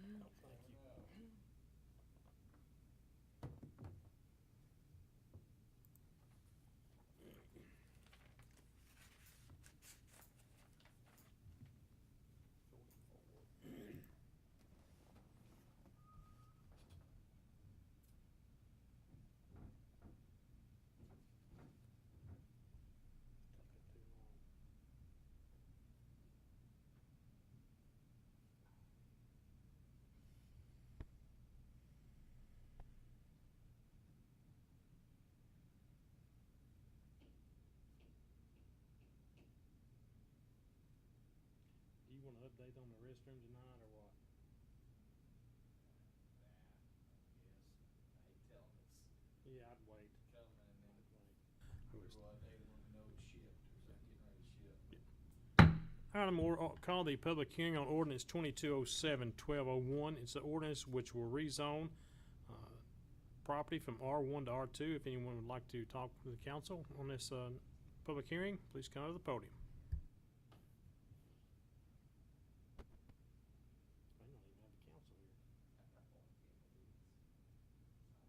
You're recording. Oh, thank you. Taking too long. Do you want to update on the restroom tonight or what? Nah, I guess. I hate telling it's Yeah, I'd wait. coming and then I'd wait. we'll update it when we know it's shipped or something, getting ready to ship. Item call the public hearing on ordinance 2207-1201. It's an ordinance which will rezone property from R1 to R2. If anyone would like to talk with the council on this public hearing, please come to the podium. I don't even have the council here. I can't believe it's not 45 minutes here.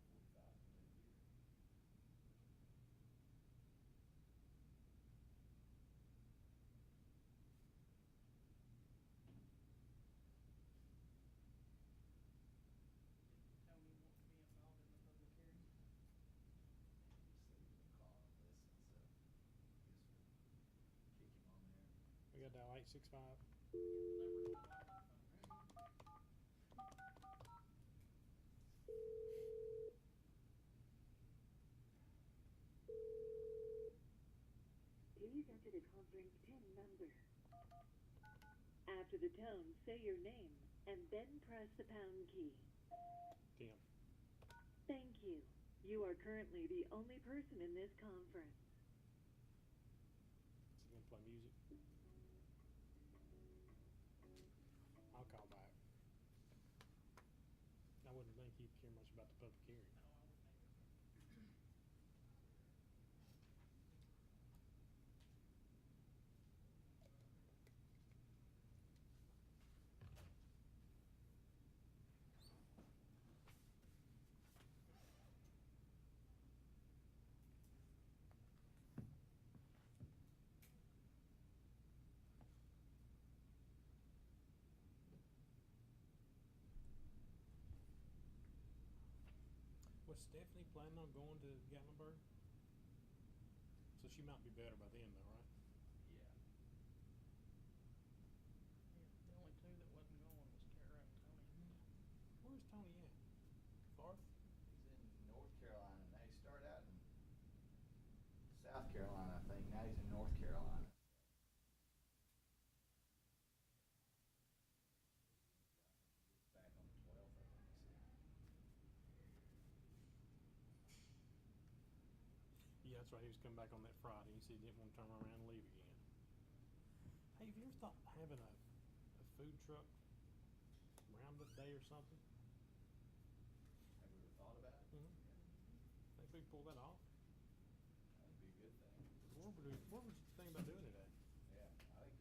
Did Tony want to be involved in the public hearing? He said he was gonna call and listen, so I guess we'll kick him on there. We got dial 865. Yeah, the number's on my phone. Please enter the conference PIN number. After the tone, say your name, and then press the pound key. Tim. Thank you. You are currently the only person in this conference. Is he going to play music? I'll call back. I wouldn't think he'd care much about the public hearing. No, I wouldn't either. Was Stephanie planning on going to Gatlinburg? So she might be better by then, though, right? Yeah. Yeah, the only two that wasn't going was Tara and Tony. Where's Tony at? Farth? He's in North Carolina now. He started out in South Carolina, I think. Now he's in North Carolina. Back on the 12th, I think he said. Yeah, that's right. He was coming back on that Friday. He said he didn't want to turn around and leave again. Hey, have you ever thought of having a food truck roundup day or something? Have we ever thought about it? Mm-hmm. Think we could pull that off? That'd be a good thing. What was the thing about doing it at? Yeah, I think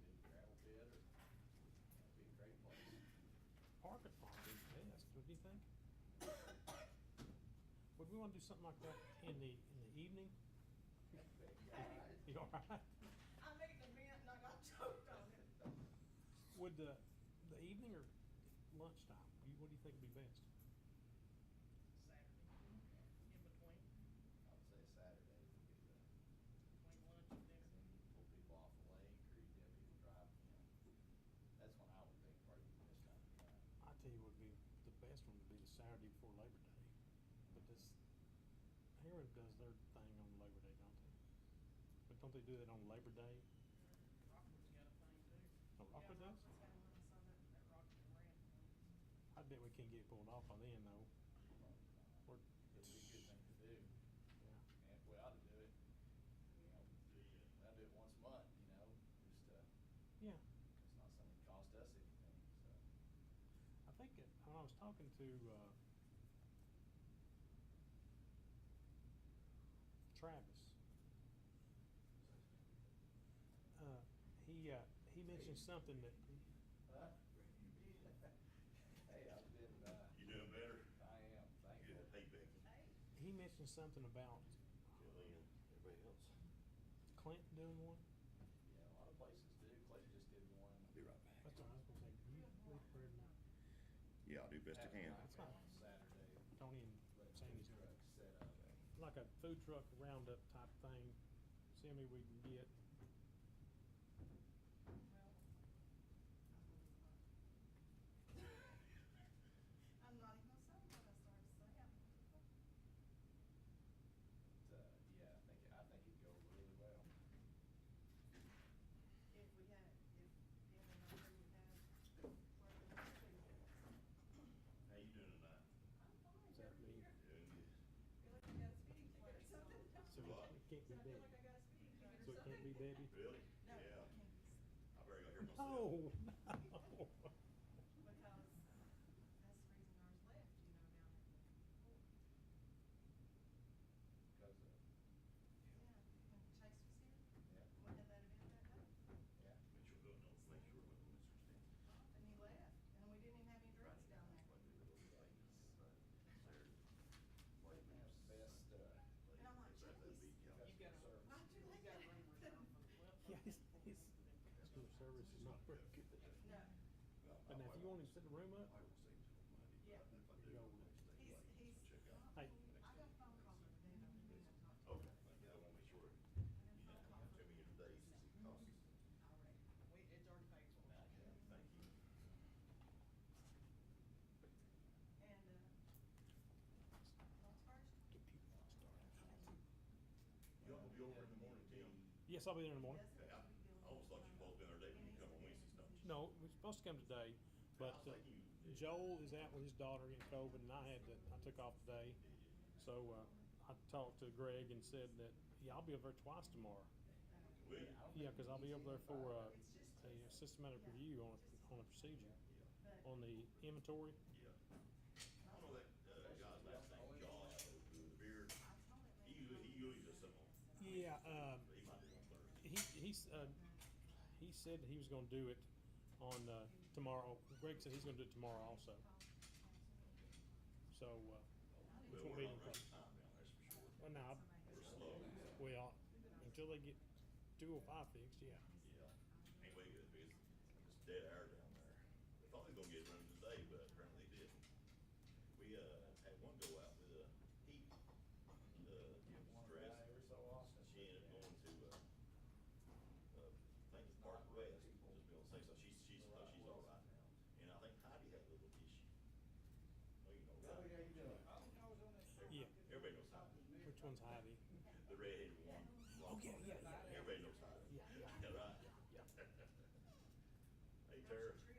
big gravel pit or be a great place. Park at Farm is best. What do you think? Would we want to do something like that in the evening? You all right? I made the mint and I got choked on it. Would the evening or lunchtime? What do you think would be best? Saturday, in between, I would say Saturday would be the. between lunch and dinner. Then you pull people off the lake, or you get people drive. That's when I would think probably the best time to drive. I tell you, would be the best one would be the Saturday before Labor Day. But this Heron does their thing on Labor Day, don't they? But don't they do that on Labor Day? Rockwood's got a thing too. Oh, Rockwood does? Rockwood's got one, I saw that Rockwood and Ranch one. I bet we can't get it pulled off by then, though. Or, It'd be a good thing to do. yeah. And if we ought to do it, we ought to do it once a month, just Yeah. it's not something that cost us anything, so. I think when I was talking to Travis, he mentioned something that, Huh? Hey, I've been, You doing better? I am, thank you. Good. Hey, Becky. he mentioned something about Jillian, everybody else. Clinton doing one. Yeah, a lot of places do. Clayton just did one. I'll be right back. That's what I was gonna say, you leave Fred and Yeah, I'll do best I Half can. mile That's fine. on Saturday. Tony and Let Sandy's food doing trucks set up. like a food truck roundup type thing. See how many we can get. I'm not even gonna say what I started to say. But, yeah, I think it'd go really well. If we had, if everybody would have where the other two was. How you doing tonight? I'm fine. Is that me? Doing good. Feel like I got a speeding ticket or something. So What? it can't be I feel Debbie. like I got a speeding ticket or So it something. can't be Debbie? Really? No, it Yeah. can't be. I better go hear myself. Oh, no. Because that's the reason ours left, you know, down at the port. Because of, Yeah, when Chase was here, yeah, went to that event that day, yeah. Make sure, no, make sure with Mr. Stanton. and he left, and we didn't even have any drinks down there. Clayton has the best, And I'm like, It's right there, "Jeez." beat You Kelsey. got a, Service. Why'd you you leave got a that? room reserved for the flip. Yeah, his customer service is not very good. No, But now, if you want him to set the room up, I will say till Monday, but Yeah. if I do, Go. I'll stay he's, late. he's. Check out. Hey. I got a phone call the other day, and I didn't have to talk to him. Okay, yeah, I wanna make sure, you know, tell me your days, and see costs. Already. It's already paid for. Yeah, thank you. And, what's first? Y'all will be over in the morning, Tim? yes, I'll be there in the morning. Yes, Okay, I always thought you both been there today, but you come on Wednesdays, don't you? No, we're supposed to come today, but I was thinking you- Joel is out with his daughter getting COVID, and I took off today. So I talked to Greg and said that, yeah, I'll be over there twice tomorrow. Will you? Yeah, because I'll be over there for a systematic review on a procedure on the inventory. Yeah. I don't know that, guy's last name, Josh, the beard, he usually does something on, Yeah, but he might do it on Thursday. he said he was going to do it on tomorrow. Greg said he's going to do it tomorrow also. So which Well, won't we're be not any running problem. time down there, that's for sure. Well, no, We're slow. well, until they get 205 fixed, yeah. Yeah. Anyway, it's dead air down there. They thought they were gonna get it running today, but apparently they didn't. We, had one go out with, heat, stress. Every so often. She ended up going to, I think it's Park West, just be able to say so. She's all right now. And I think Heidi had a little issue. Oh, you know, Oh, yeah, you doing? Yeah. everybody knows Heidi. Which one's Heidi? The redheaded one. Oh, yeah. Everybody knows Heidi. Yeah. Yeah, right. Yeah. Hey, Tara. Trip.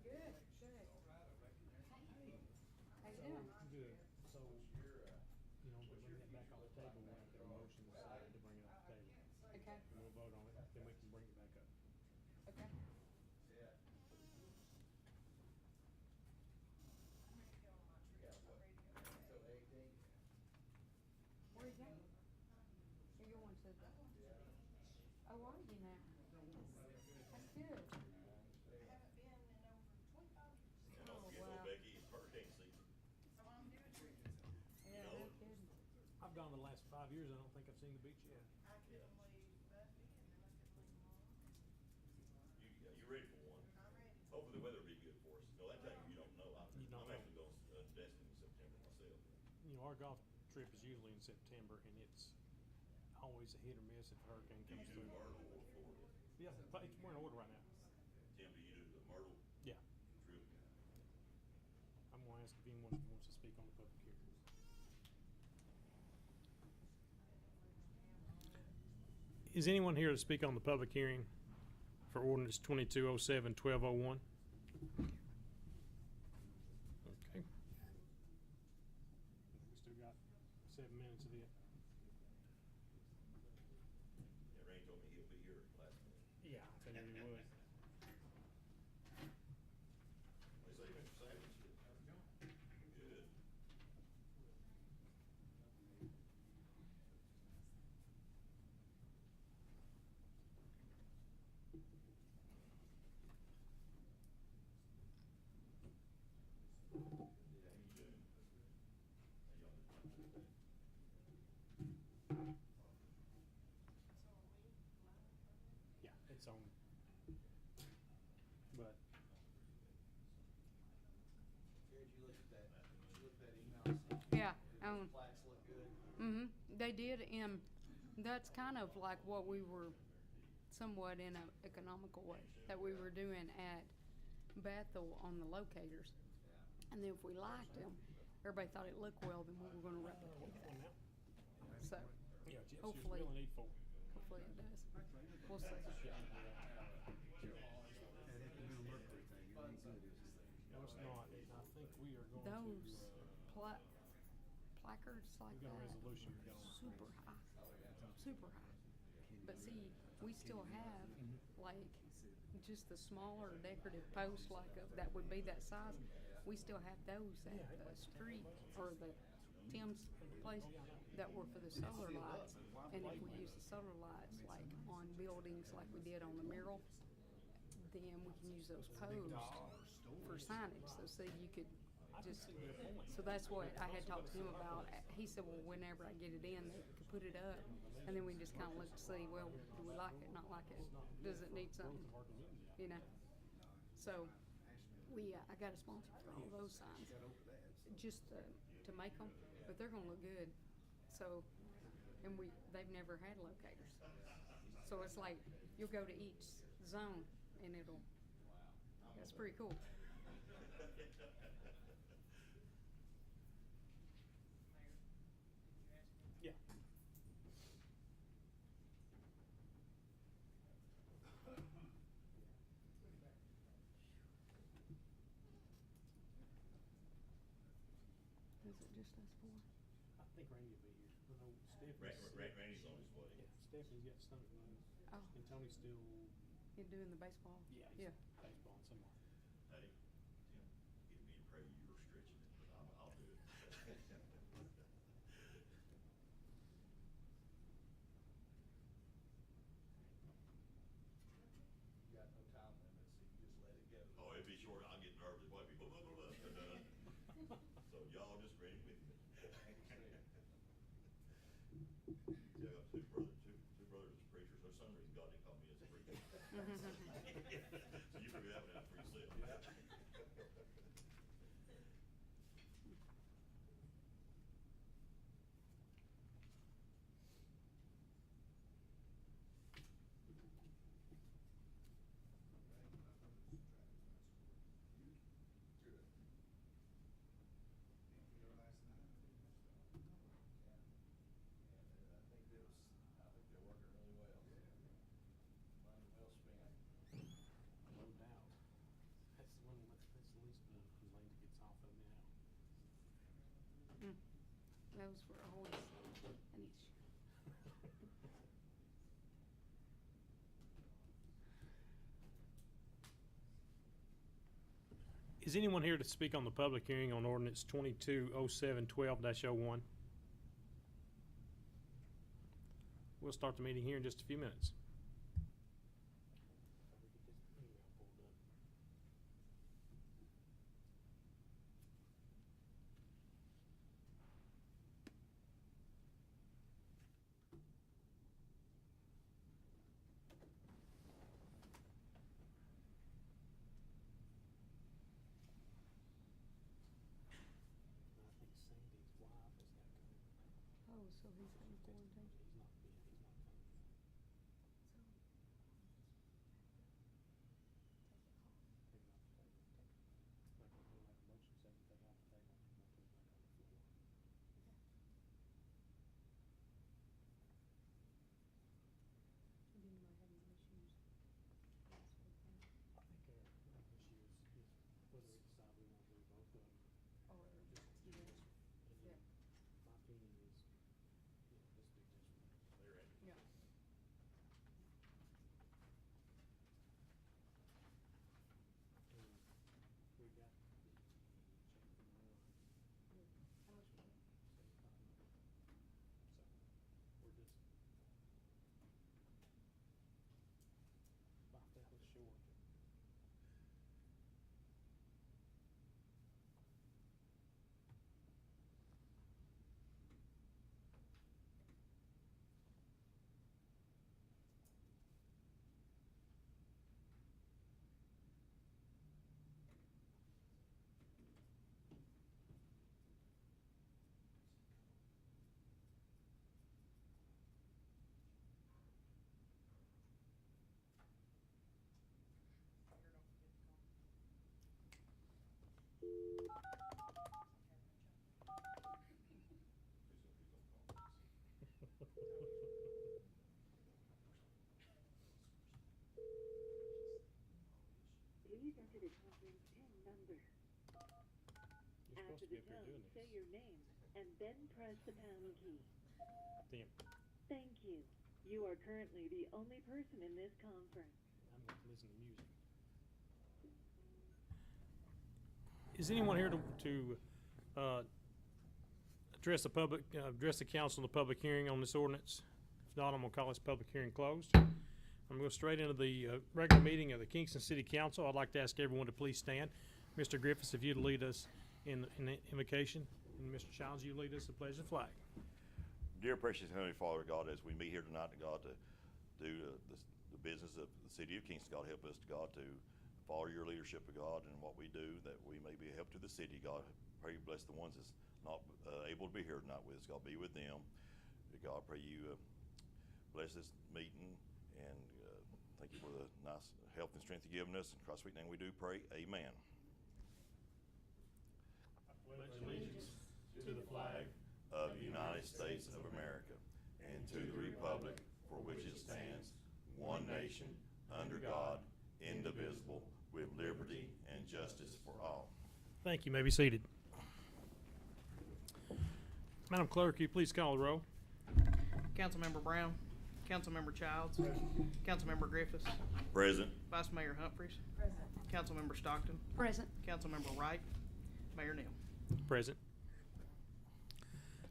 Good, good. How you doing? Good. So, You're, you know, to bring that back on the table, we have to have a motion decided to bring it off the table. Okay, And we'll vote on it, then we can bring it back up. okay. yeah. I'm ready to go on my You trip. got what? I'm ready to go. Till the 18th? Where are you going? You're going to the, Yeah. oh, are you now? That's good. I haven't been in over 25 years. And don't Oh, forget though, wow. Becky, it's hurricane season. So I'm doing trips. Yeah, know, no kidding. I've gone the last 5 years, I don't think I've seen the beach yet. I couldn't leave Buffy and then I couldn't leave Mom. You ready for one? I'm ready. Hopefully the weather will be good for us. No, that time you don't know. You don't I'm know. actually going to Destin in September myself. You know, our golf trip is usually in September, and it's always a hit or miss if a hurricane Do you comes do through. Myrtle or Florida? Yeah, but we're in order right now. Tim, do you do the Myrtle Yeah. trip? I'm gonna ask if anyone wants to speak on the public hearing. Is anyone here to speak on the public hearing for ordinance 2207-1201? Okay. We still got 7 minutes of it. Yeah, Ray told me he'll be here last minute. Yeah, I figured he would. They say Mr. Savage. Good. on, but Jared, you looked at that, email I sent you? Yeah, Those plaques look good. they did, and that's kind of like what we were somewhat in an economical way that we were doing at Bethel on the locators. And then if we liked them, everybody thought it looked well, then we were gonna replicate that. So, yeah, Jeff's just hopefully, really needful. hopefully it does. We'll see. No, it's not. I think we are going Those to, placards like we got a that, resolution going. super high, super high. But see, we still have like just the smaller decorative posts like that would be that size. We still have those at the street or the Tim's place that were for the solar lights. And if we use the solar lights like on buildings like we did on the mural, then we can use those posts for signage. So see, you could just, so that's what I had talked to him about. He said, well, whenever I get it in, they could put it up, and then we can just kind of look to see, well, do we like it, not like it? Does it need something? You know? So I got a sponsor for all those signs, just to make them, but they're gonna look good. So, and they've never had locators. So it's like, you'll go to each zone, and that's pretty cool. Yeah. Is it just us four? I think Randy will be here. I know Stephanie's. Randy's on his way. Yeah, Stephanie's got stomach bug. Oh. And Tony's still, You're doing the baseball? yeah, he's baseball and somewhere. Hey, Tim, get me to pray you were stretching it, but I'll do it. You got no time limit, so you just let it go. Oh, it'd be short. I'll get nervous. It might be blah, blah, blah, blah. So y'all just ready with me. See, I got two brothers as preachers. For some reason, God didn't call me as a preacher. So you figure that one out for yourself. I think they're working really well. Money well spent. No doubt. That's the least the lane gets off of now. Those were always an issue. Is anyone here to speak on the public hearing on ordinance 220712-01? We'll start the meeting here in just a few minutes. Oh, so he's gonna quarantine? He's not coming. enter the conference PIN number. You're supposed After to be the up here tone, doing say this. your name and then press the pound key. Damn. Thank you. You are currently the only person in this conference. I'm going to listen to music. Is anyone here to address the public, address the council in the public hearing on this ordinance? If not, I'm going to call this public hearing closed. I'm going to go straight into the regular meeting of the Kingston City Council. I'd like to ask everyone to please stand. Mr. Griffiths, if you'd lead us in the invocation, and Mr. Childs, you lead us the pledge of the flag. Dear precious Heavenly Father, God, as we meet here tonight, God, to do the business of the city of Kingston, God, help us, God, to follow your leadership, of God, and what we do, that we may be a help to the city, God. Pray you bless the ones that's not able to be here tonight with us, God, be with them. God, pray you bless this meeting, and thank you for the nice health and strength you've given us. In Christ's sweet name we do pray, amen. I pledge allegiance to the flag Of the United States of America, and to the republic for which it stands, one nation, under God, indivisible, with liberty and justice for all. Thank you. You may be seated. Madam Clerk, will you please call the roll? Councilmember Brown, Councilmember Childs, Councilmember Griffiths, Present. Vice Mayor Humphries, Present. Councilmember Stockton, Present. Councilmember Wright, Mayor Neal. Present.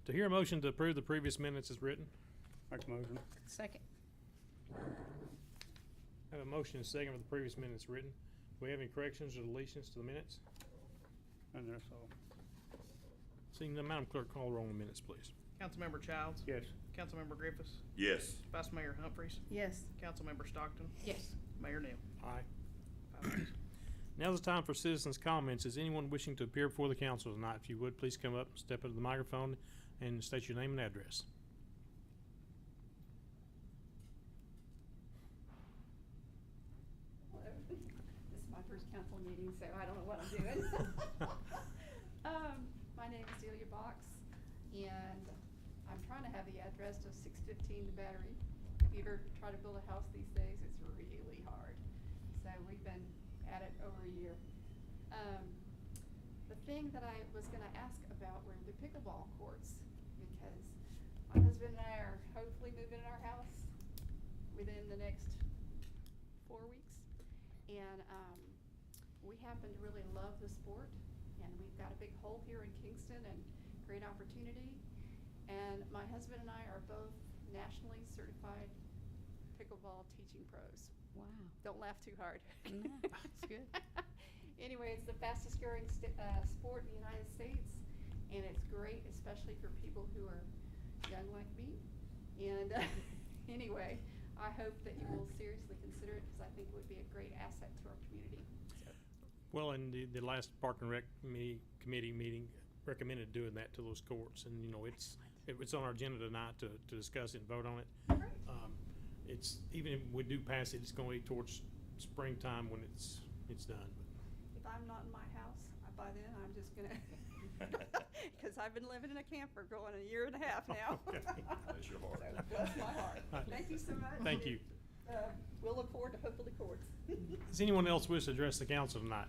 To hear a motion to approve the previous minutes as written. Make a motion. Second. I have a motion and a second for the previous minutes written. Do we have any corrections or deletions to the minutes? And that's all. Seeing none, Madam Clerk, call the roll on the minutes, please. Councilmember Childs, Yes. Councilmember Griffiths, Yes. Vice Mayor Humphries, Yes. Councilmember Stockton, Yes. Mayor Neal. Aye. 5 ayes. Now's the time for citizens' comments. Is anyone wishing to appear before the council tonight? If you would, please come up, step up to the microphone, and state your name and address. Hello. This is my first council meeting, so I don't know what I'm doing. My name is Delia Box, and I'm trying to have the address of 615 The Battery. If you ever try to build a house these days, it's really hard. So we've been at it over a year. The thing that I was gonna ask about were the pickleball courts, because my husband and I are hopefully moving in our house within the next 4 weeks. And we happen to really love the sport, and we've got a big hole here in Kingston and great opportunity. And my husband and I are both nationally certified pickleball teaching pros. Wow. Don't laugh too hard. No, it's good. Anyway, it's the fastest growing sport in the United States, and it's great, especially for people who are young like me. And anyway, I hope that you will seriously consider it, because I think it would be a great asset to our community. So. Well, and the last Park and Rec committee meeting recommended doing that to those courts, and you know it's on our agenda tonight to discuss it and vote on it. Great. It's even if we do pass it, it's going to be towards springtime when it's done. If I'm not in my house, by then I'm just gonna, because I've been living in a camper going a year and a half now. Okay. Bless your heart. So, bless my heart. Right. Thank you so much. Thank you. We'll look forward to hopefully courts. Does anyone else wish to address the council tonight?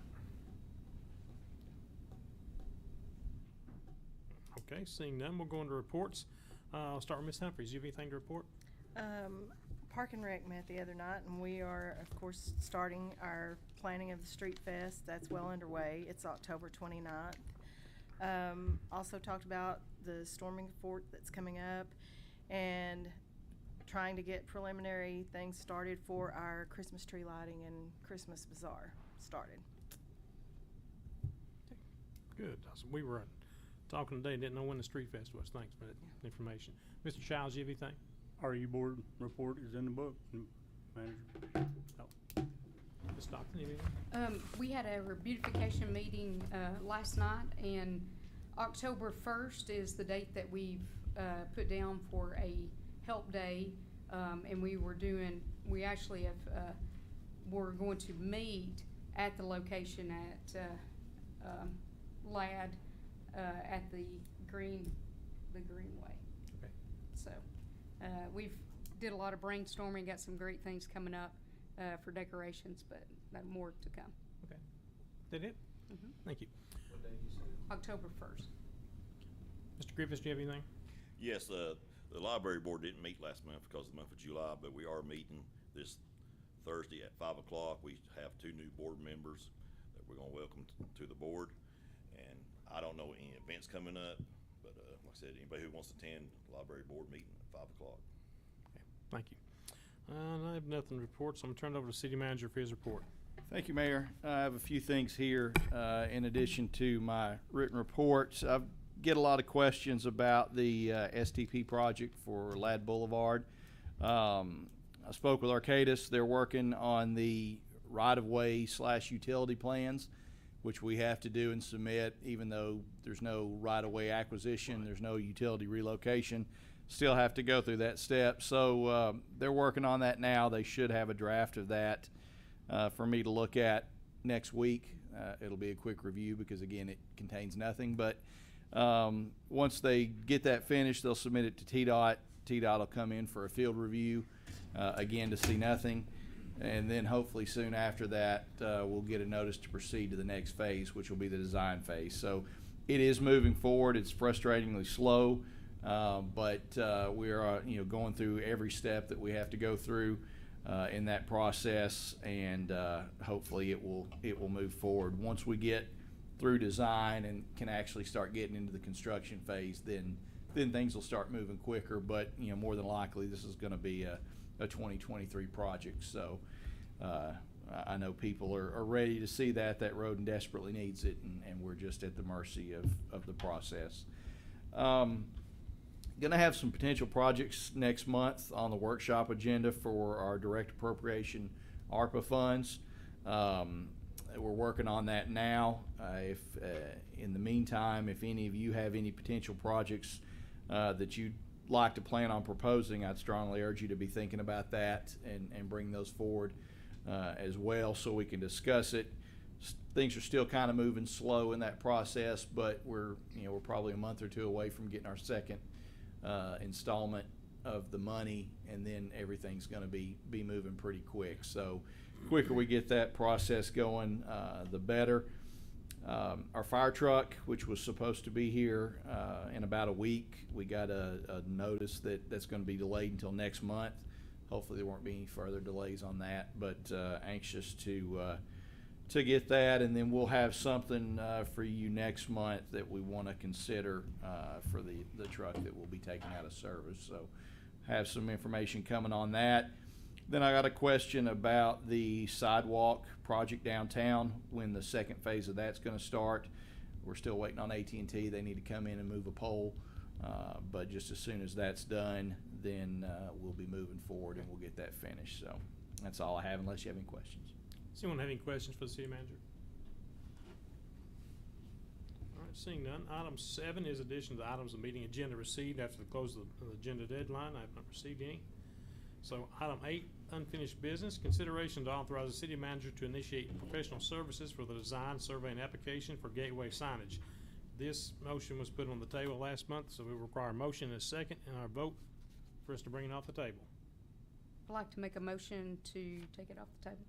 Okay, seeing none, we'll go into reports. I'll start with Ms. Humphries. Do you have anything to report? Park and Rec met the other night, and we are, of course, starting our planning of the Street Fest. That's well underway. It's October 29th. Also talked about the storming fort that's coming up, and trying to get preliminary things started for our Christmas tree lighting and Christmas bazaar started. Good. Awesome. We were talking today, didn't know when the Street Fest was. Thanks for that information. Mr. Childs, you have anything? RU board report is in the book, manager. Ms. Stockton, you have anything? We had a beautification meeting last night, and October 1st is the date that we've put down for a help day, and we actually have, we're going to meet at the location at Ladd at the Greenway. Okay. So we've did a lot of brainstorming, got some great things coming up for decorations, but more to come. Okay. That it? Mhm. Thank you. What day did you say? October 1st. Mr. Griffiths, do you have anything? Yes, the library board didn't meet last month because of the month of July, but we are meeting this Thursday at 5 o'clock. We have 2 new board members that we're gonna welcome to the board. And I don't know any events coming up, but, like I said, anybody who wants to attend library board meeting at 5 o'clock. Okay, thank you. I have nothing to report, so I'm gonna turn it over to city manager for his report. Thank you, Mayor. I have a few things here in addition to my written reports. I get a lot of questions about the STP project for Ladd Boulevard. I spoke with Arcadis. They're working on the right-of-way / utility plans, which we have to do and submit, even though there's no right-of-way acquisition, there's no utility relocation. Still have to go through that step. So they're working on that now. They should have a draft of that for me to look at next week. It'll be a quick review because, again, it contains nothing. But once they get that finished, they'll submit it to TDOT. TDOT will come in for a field review, again, to see nothing. And then hopefully soon after that, we'll get a notice to proceed to the next phase, which will be the design phase. So it is moving forward. It's frustratingly slow, but we are going through every step that we have to go through in that process, and hopefully it will move forward. Once we get through design and can actually start getting into the construction phase, then things will start moving quicker. But more than likely, this is going to be a 2023 project. So I know people are ready to see that road and desperately needs it, and we're just at the mercy of the process. Going to have some potential projects next month on the workshop agenda for our direct appropriation ARPA funds. We're working on that now. If in the meantime, if any of you have any potential projects that you'd like to plan on proposing, I'd strongly urge you to be thinking about that and bring those forward as well, so we can discuss it. Things are still kind of moving slow in that process, but we're probably a month or 2 away from getting our second installment of the money, and then everything's going to be moving pretty quick. So quicker we get that process going, the better. Our fire truck, which was supposed to be here in about a week, we got a notice that's going to be delayed until next month. Hopefully there won't be any further delays on that, but anxious to get that, and then we'll have something for you next month that we want to consider for the truck that will be taken out of service. So have some information coming on that. Then I got a question about the sidewalk project downtown, when the second phase of that's going to start. We're still waiting on AT&T. They need to come in and move a pole, but just as soon as that's done, then we'll be moving forward and we'll get that finished. So that's all I have, unless you have any questions. Does anyone have any questions for the city manager? All right, seeing none. Item 7 is addition to the items of meeting agenda received after the close of the agenda deadline. I have not received any. So item 8, unfinished business. Consideration to authorize the city manager to initiate professional services for the design, survey, and application for gateway signage. This motion was put on the table last month, so we require a motion and a second and our vote for us to bring it off the table. I'd like to make a motion to take it off the table.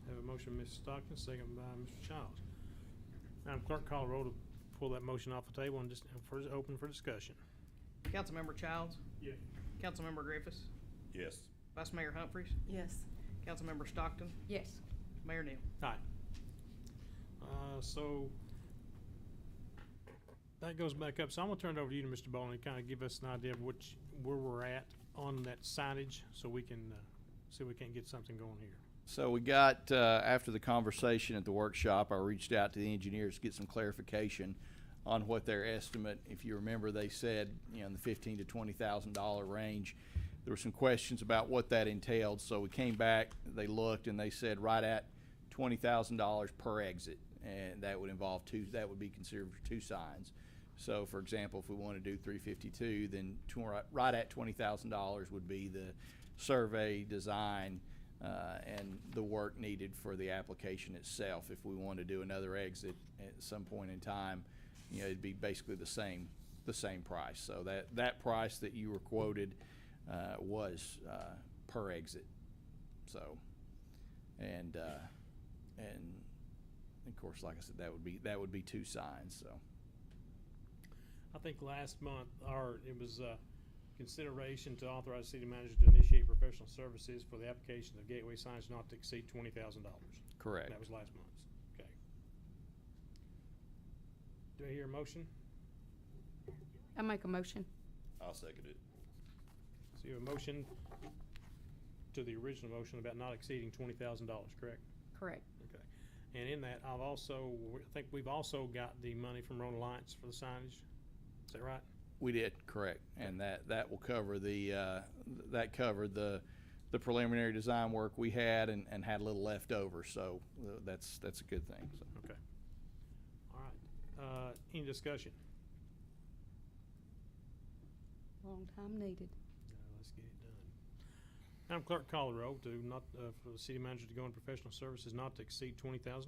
Have a motion, Mrs. Stockton, second by Mr. Childs. Madam Clerk, call the roll to pull that motion off the table and just open for discussion. Councilmember Childs? Yes. Councilmember Griffiths? Yes. Vice Mayor Humphries? Yes. Councilmember Stockton? Yes. Mayor Neal? Aye. So that goes back up. So I'm gonna turn it over to you, to Mr. Bowling, to kind of give us an idea of where we're at on that signage, so we can see if we can't get something going here. So we got, after the conversation at the workshop, I reached out to the engineers to get some clarification on what their estimate. If you remember, they said, in the $15,000 to $20,000 range. There were some questions about what that entailed, so we came back, they looked, and they said right at $20,000 per exit, and that would involve that would be considered for 2 signs. So, for example, if we want to do 352, then right at $20,000 would be the survey, design, and the work needed for the application itself. If we want to do another exit at some point in time, it'd be basically the same price. So that price that you were quoted was per exit. So, and of course, like I said, that would be 2 signs, so. I think last month, it was consideration to authorize city manager to initiate professional services for the application of gateway signs not to exceed $20,000. Correct. That was last month's. Okay. Do I hear a motion? I make a motion. I'll second it. So you have a motion to the original motion about not exceeding $20,000, correct? Correct. Okay. And in that, I think we've also got the money from Road Alliance for the signage. Is that right? We did, correct, and that will cover that covered the preliminary design work we had and had a little left over, so that's a good thing. So. Okay. All right. Any discussion? Long time needed. Let's get it done. Madam Clerk, call the roll for the city manager to go in professional services not to exceed $20,000.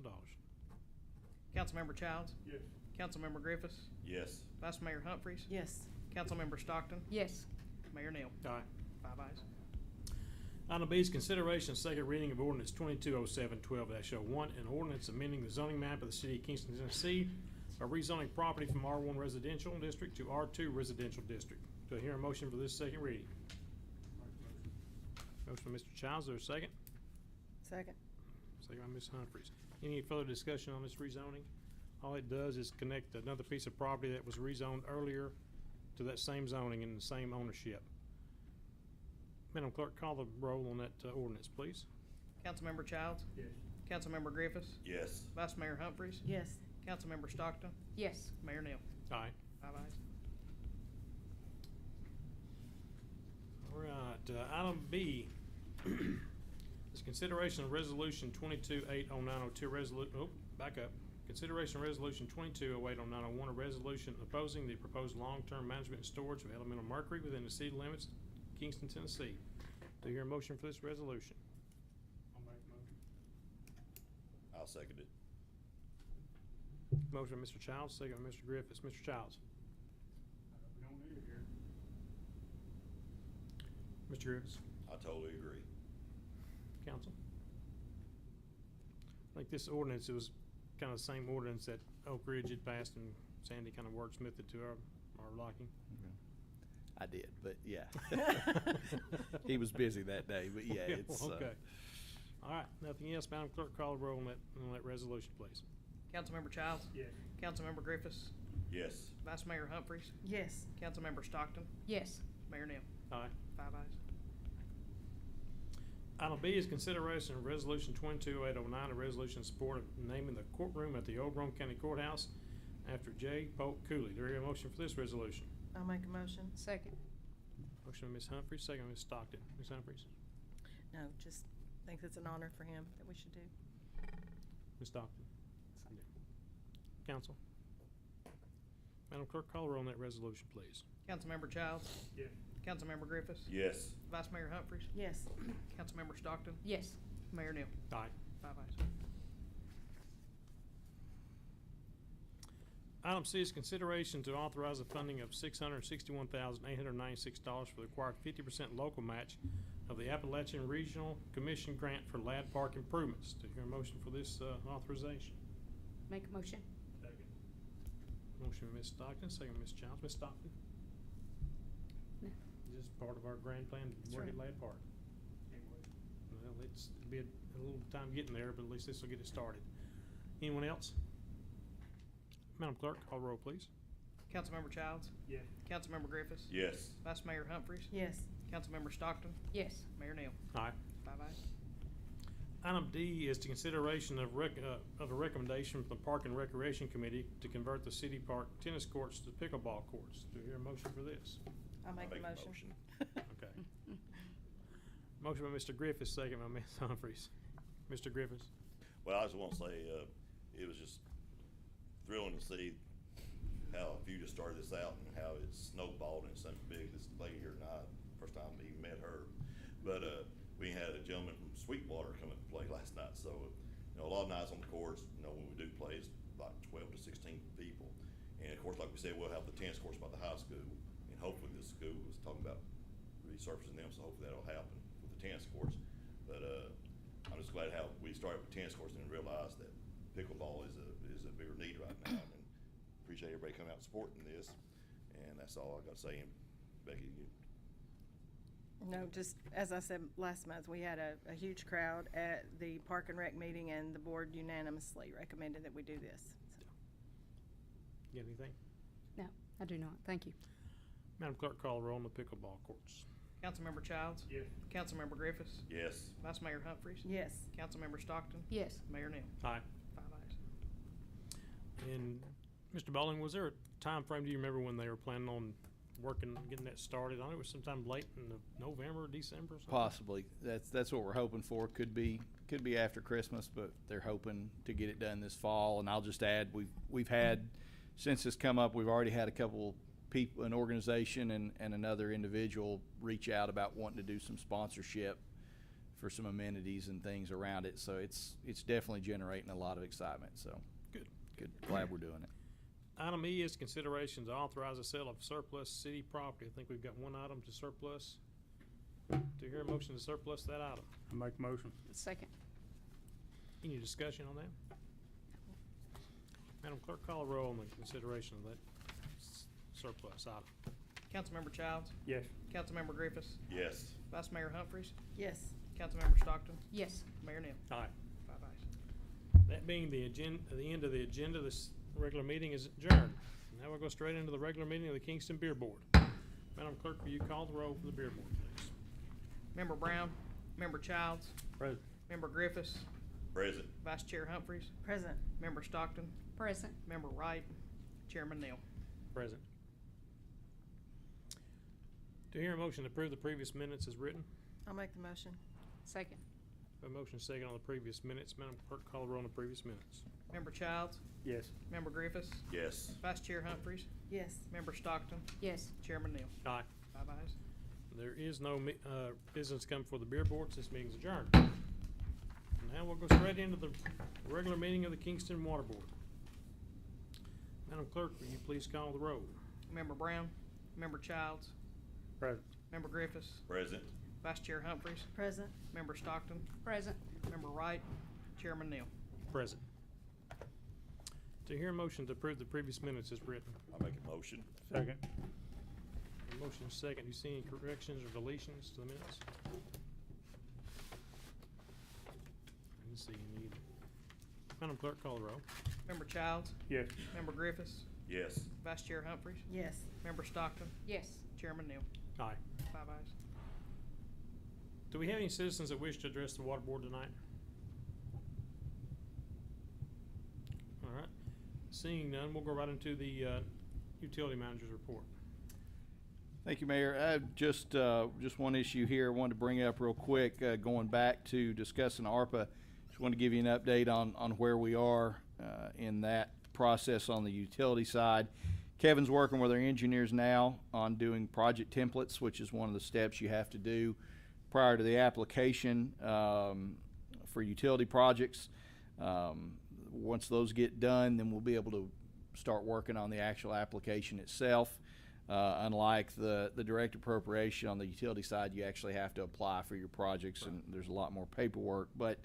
Councilmember Childs? Yes. Councilmember Griffiths? Yes. Vice Mayor Humphries? Yes. Councilmember Stockton? Yes. Mayor Neal? Aye. 5 ayes. Item B is consideration of second reading of ordinance 2207-12-01, an ordinance amending the zoning map of the city of Kingston, Tennessee by rezoning property from R1 residential district to R2 residential district. Do I hear a motion for this second reading? Motion by Mr. Childs, is there a second? Second. Second by Ms. Humphries. Any further discussion on this rezoning? All it does is connect another piece of property that was rezoned earlier to that same zoning and the same ownership. Madam Clerk, call the roll on that ordinance, please. Councilmember Childs? Yes. Councilmember Griffiths? Yes. Vice Mayor Humphries? Yes. Councilmember Stockton? Yes. Mayor Neal? Aye. 5 ayes. All right, item B is consideration of resolution 22-80902 back up. Consideration of resolution 22-080901, a resolution opposing the proposed long-term management and storage of elemental mercury within the city limits of Kingston, Tennessee. Do you hear a motion for this resolution? I'll make a motion. I'll second it. Motion by Mr. Childs, second by Mr. Griffiths. Mr. Childs. We don't need it here. Mr. Griffiths. I totally agree. Council? I think this ordinance, it was kind of the same ordinance that Oak Ridge had passed and Sandy kind of wordsmithed to our liking. I did, but yeah. He was busy that day, but yeah, it's. Okay. All right, nothing else. Madam Clerk, call the roll on that resolution, please. Councilmember Childs? Yes. Councilmember Griffiths? Yes. Vice Mayor Humphries? Yes. Councilmember Stockton? Yes. Mayor Neal? Aye. 5 ayes. Item B is consideration of resolution 22-809, a resolution in support of naming the courtroom at the Old Rome County Courthouse after J. Polk Cooley. Do I hear a motion for this resolution? I'll make a motion. Second. Motion by Ms. Humphries, second by Ms. Stockton. Ms. Humphries. No, just think it's an honor for him that we should do. Ms. Stockton. Council. Madam Clerk, call the roll on that resolution, please. Councilmember Childs? Yes. Councilmember Griffiths? Yes. Vice Mayor Humphries? Yes. Councilmember Stockton? Yes. Mayor Neal? Aye. 5 ayes. Item C is consideration to authorize the funding of $661,896 for the required 50% local match of the Appalachian Regional Commission grant for Lad Park improvements. Do you hear a motion for this authorization? Make a motion. Second. Motion by Ms. Stockton, second by Ms. Childs. Ms. Stockton? No. This is part of our grand plan to That's work at right. Lad Park. Can't wait. Well, it'll be a little time getting there, but at least this will get it started. Anyone else? Madam Clerk, call the roll, please. Councilmember Childs? Yes. Councilmember Griffiths? Yes. Vice Mayor Humphries? Yes. Councilmember Stockton? Yes. Mayor Neal? Aye. 5 ayes. Item D is to consideration of a recommendation from the Park and Recreation Committee to convert the city park tennis courts to pickleball courts. Do you hear a motion for this? I'll make I'll a motion. Okay. Motion by Mr. Griffiths, second by Ms. Humphries. Mr. Griffiths? Well, I just want to say, it was just thrilling to see how a few just started this out and how it's snowballed and something big. This lady here tonight, first time I even met her. But we had a gentleman from Sweetwater come and play last night. So, a lot of nights on the courts, when we do play, it's like 12 to 16 people. And of course, like we said, we'll have the tennis courts by the high school. And hopefully this school was talking about resurfacing them, so hopefully that'll happen with the tennis courts. But I'm just glad how we started with tennis courts and realized that pickleball is a bigger need right now, and appreciate everybody coming out and supporting this, and that's all I got to say. And Becky, you. No, just as I said last month, we had a huge crowd at the Park and Rec meeting, and the board unanimously recommended that we do this. So. You got anything? No, I do not. Thank you. Madam Clerk, call the roll on the pickleball courts. Councilmember Childs? Yes. Councilmember Griffiths? Yes. Vice Mayor Humphries? Yes. Councilmember Stockton? Yes. Mayor Neal? Aye. 5 ayes. And Mr. Bowling, was there a time frame? Do you remember when they were planning on working, getting that started? I know it was sometime late in November or December or something. Possibly. That's what we're hoping for. Could be after Christmas, but they're hoping to get it done this fall. And I'll just add, we've had, since this come up, we've already had a couple people, an organization and another individual reach out about wanting to do some sponsorship for some amenities and things around it. So it's definitely generating a lot of excitement. So Good. Glad we're doing it. Item E is consideration to authorize the sale of surplus city property. I think we've got one item to surplus. Do you hear a motion to surplus that item? I make a motion. Second. Any discussion on that? Madam Clerk, call a roll on the consideration of that surplus item. Councilmember Childs? Yes. Councilmember Griffiths? Yes. Vice Mayor Humphries? Yes. Councilmember Stockton? Yes. Mayor Neal? Aye. 5 ayes. That being the end of the agenda, this regular meeting is adjourned. Now we'll go straight into the regular meeting of the Kingston Beer Board. Madam Clerk, will you call the roll for the Beer Board, please? Member Brown? Member Childs? Present. Member Griffiths? Present. Vice Chair Humphries? Present. Member Stockton? Present. Member Wright? Chairman Neal? Present. Do you hear a motion to approve the previous minutes as written? I'll make the motion. Second. A motion second on the previous minutes. Madam Clerk, call the roll on the previous minutes. Member Childs? Yes. Member Griffiths? Yes. Vice Chair Humphries? Yes. Member Stockton? Yes. Chairman Neal? Aye. 5 ayes. There is no business come for the Beer Board. This meeting's adjourned. Now we'll go straight into the regular meeting of the Kingston Water Board. Madam Clerk, will you please call the roll? Member Brown? Member Childs? Present. Member Griffiths? Present. Vice Chair Humphries? Present. Member Stockton? Present. Member Wright? Chairman Neal? Present. Do you hear a motion to approve the previous minutes as written? I make a motion. Second. A motion second. Do you see any corrections or deletions to the minutes? I didn't see any either. Madam Clerk, call the roll. Member Childs? Yes. Member Griffiths? Yes. Vice Chair Humphries? Yes. Member Stockton? Yes. Chairman Neal? Aye. 5 ayes. Do we have any citizens that wish to address the Water Board tonight? All right. Seeing none, we'll go right into the utility manager's report. Thank you, Mayor. Just one issue here I wanted to bring up real quick. Going back to discussing ARPA, just wanted to give you an update on where we are in that process on the utility side. Kevin's working with our engineers now on doing project templates, which is one of the steps you have to do prior to the application for utility projects. Once those get done, then we'll be able to start working on the actual application itself. Unlike the direct appropriation on the utility side, you actually have to apply for your projects, and there's a lot more paperwork. But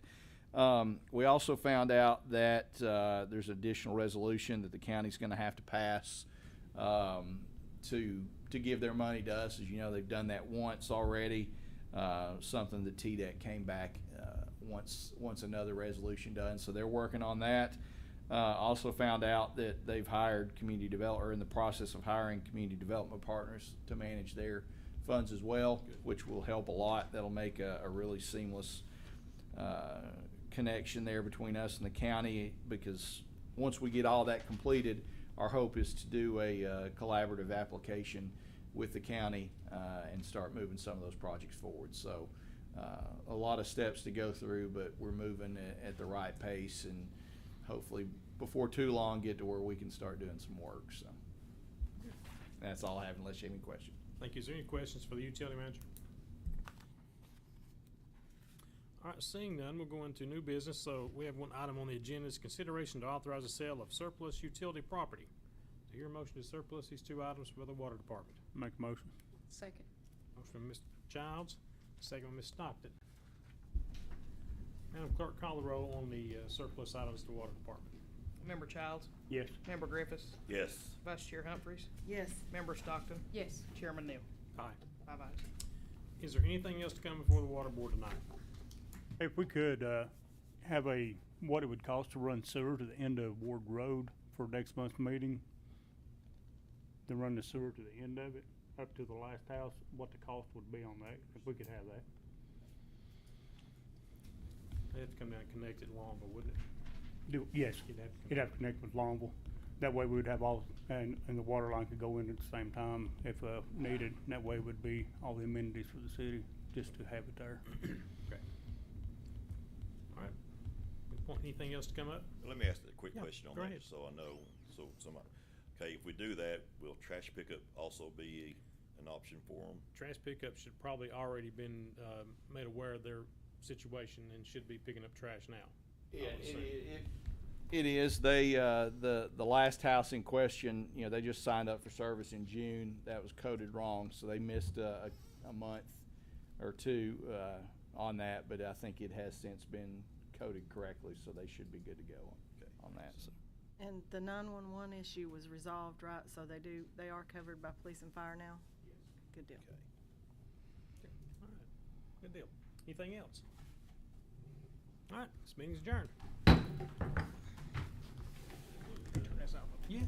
we also found out that there's additional resolution that the county's going to have to pass to give their money to us. As you know, they've done that once already. Something that TDEC came back once another resolution done, so they're working on that. Also found out that they've hired or in the process of hiring community development partners to manage their funds as well, which will help a lot. That'll make a really seamless connection there between us and the county, because once we get all that completed, our hope is to do a collaborative application with the county and start moving some of those projects forward. So a lot of steps to go through, but we're moving at the right pace, and hopefully before too long get to where we can start doing some work. So that's all I have, unless you have any questions. Thank you. Is there any questions for the utility manager? All right, seeing none, we'll go into new business. So we have one item on the agenda is consideration to authorize the sale of surplus utility property. Do you hear a motion to surplus these two items for the water department? Make a motion. Second. Motion from Mr. Childs, second from Ms. Stockton. Madam Clerk, call the roll on the surplus items to the Water Department. Member Childs? Yes. Member Griffiths? Yes. Vice Chair Humphries? Yes. Member Stockton? Yes. Chairman Neal? Aye. 5 ayes. Is there anything else to come before the Water Board tonight? If we could, have what it would cost to run sewer to the end of Ward Road for next month's meeting. Then run the sewer to the end of it, up to the last house, what the cost would be on that, if we could have that. They have to come down and connect it Longville, wouldn't it? Yes, You'd have to it'd have to connect with Longville. That way we would have all, and the water line could go in at the same time if, needed. And that way would be all the amenities for the city, just to have it there. Okay. All right. Want anything else to come up? Let me ask a quick Yeah, question on go that, ahead. so I know, so somebody, okay, if we do that, will trash pickup also be an option for them? Trash pickup should probably already been made aware of their situation and should be picking up trash now. I Yeah, would assume. it is. They, the last house in question, you know, they just signed up for service in June. That was coded wrong, so they missed a month or two on that, but I think it has since been coded correctly, so they should be good to go on that. So. And the 911 issue was resolved, right? So they are covered by police and fire now? Yes. Good deal. Okay. All right. Good deal. Anything else? All right. This meeting's adjourned. That's all. Yeah.